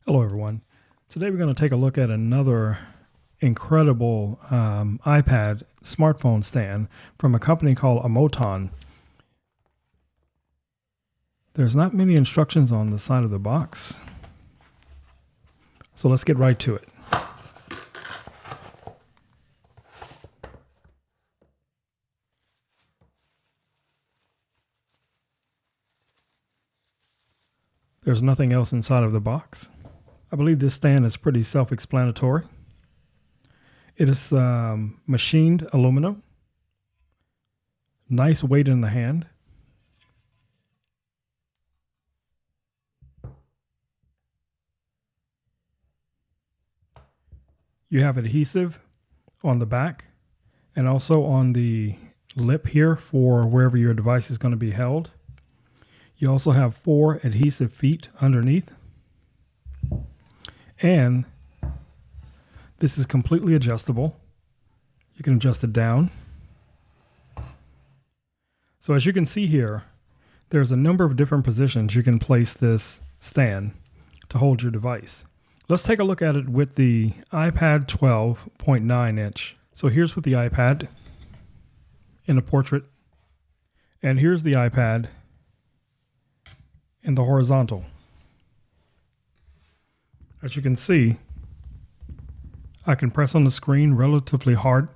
Hello everyone. Today we're going to take a look at another incredible iPad smartphone stand from a company called OMOTON. There's not many instructions on the side of the box, so let's get right to it. There's nothing else inside of the box. I believe this stand is pretty self-explanatory. It is machined aluminum. Nice weight in the hand. You have adhesive on the back and also on the lip here for wherever your device is going to be held. You also have 4 adhesive feet underneath. And this is completely adjustable. You can adjust it down. So as you can see here, there's a number of different positions you can place this stand to hold your device. Let's take a look at it with the iPad 12.9 inch. So here's with the iPad in a portrait. And here's the iPad in the horizontal. As you can see, I can press on the screen relatively hard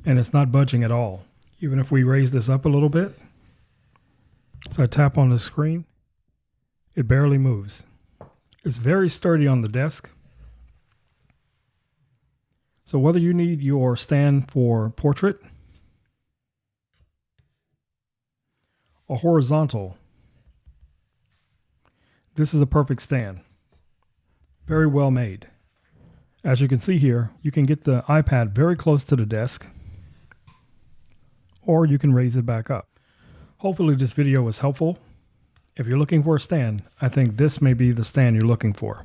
and it's not budging at all. Even if we raise this up a little bit, so I tap on the screen, it barely moves. It's very sturdy on the desk. So whether you need your stand for portrait or horizontal, this is a perfect stand. Very well made. As you can see here, you can get the iPad very close to the desk, or you can raise it back up. Hopefully this video was helpful. If you're looking for a stand, I think this may be the stand you're looking for.